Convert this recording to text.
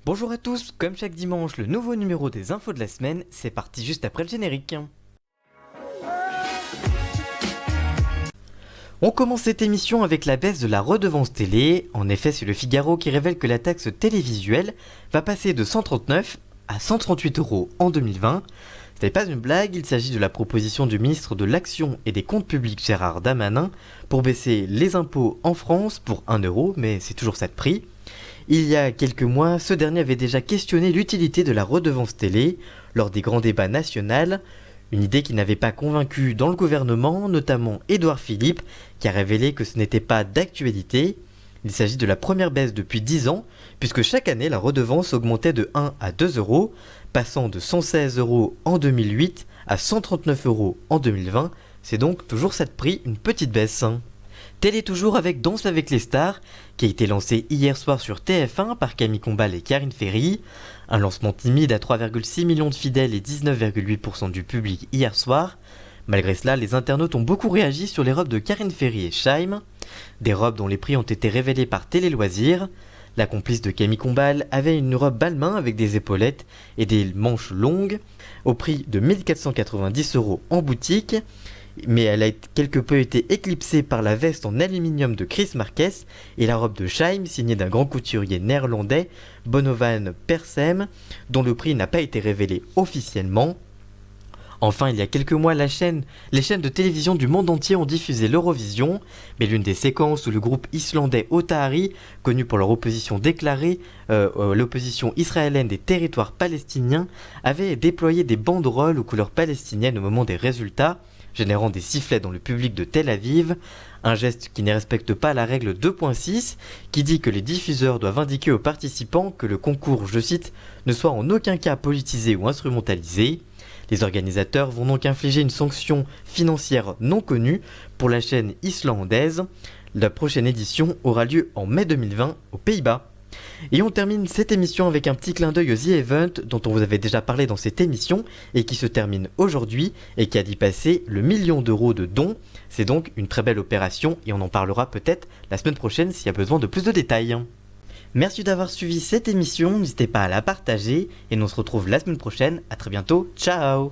Bonjour à tous, comme chaque dimanche, le nouveau numéro des infos de la semaine, c'est parti juste après le générique. On commence cette émission avec la baisse de la redevance télé. En effet, c'est le Figaro qui révèle que la taxe télévisuelle va passer de 139 à 138 euros en 2020. Ce n'est pas une blague, il s'agit de la proposition du ministre de l'Action et des Comptes Publics Gérard Darmanin pour baisser les impôts en France pour 1 euro, mais c'est toujours ça de prix. Il y a quelques mois, ce dernier avait déjà questionné l'utilité de la redevance télé lors des grands débats nationaux, une idée qui n'avait pas convaincu dans le gouvernement, notamment Édouard Philippe, qui a révélé que ce n'était pas d'actualité. Il s'agit de la première baisse depuis 10 ans, puisque chaque année la redevance augmentait de 1 à 2 euros, passant de 116 euros en 2008 à 139 euros en 2020. C'est donc toujours ça de prix, une petite baisse. Télé toujours avec Danse avec les stars, qui a été lancé hier soir sur TF1 par Camille Combal et Karine Ferry. Un lancement timide à 3,6 millions de fidèles et 19,8% du public hier soir. Malgré cela, les internautes ont beaucoup réagi sur les robes de Karine Ferry et Scheim, des robes dont les prix ont été révélés par Télé Loisirs. La complice de Camille Combal avait une robe balmain avec des épaulettes et des manches longues, au prix de 1490 euros en boutique. Mais elle a quelque peu été éclipsée par la veste en aluminium de Chris Marquez et la robe de Scheim signée d'un grand couturier néerlandais, Bonovan Persem, dont le prix n'a pas été révélé officiellement. Enfin, il y a quelques mois, les chaînes de télévision du monde entier ont diffusé l'Eurovision, mais l'une des séquences où le groupe islandais Otahari, connu pour leur opposition déclarée, l'opposition israélienne des territoires palestiniens, avait déployé des banderoles aux couleurs palestiniennes au moment des résultats, générant des sifflets dans le public de Tel Aviv, un geste qui ne respecte pas la règle 2.6, qui dit que les diffuseurs doivent indiquer aux participants que le concours, je cite, ne soit en aucun cas politisé ou instrumentalisé. Les organisateurs vont donc infliger une sanction financière non connue pour la chaîne islandaise. La prochaine édition aura lieu en mai 2020 aux Pays-Bas. Et on termine cette émission avec un petit clin d'œil au The Event dont on vous avait déjà parlé dans cette émission et qui se termine aujourd'hui et qui a dit passer le 1 million d'euros de dons. C'est donc une très belle opération et on en parlera peut-être la semaine prochaine s'il y a besoin de plus de détails. Merci d'avoir suivi cette émission, n'hésitez pas à la partager et on se retrouve la semaine prochaine. À très bientôt, ciao!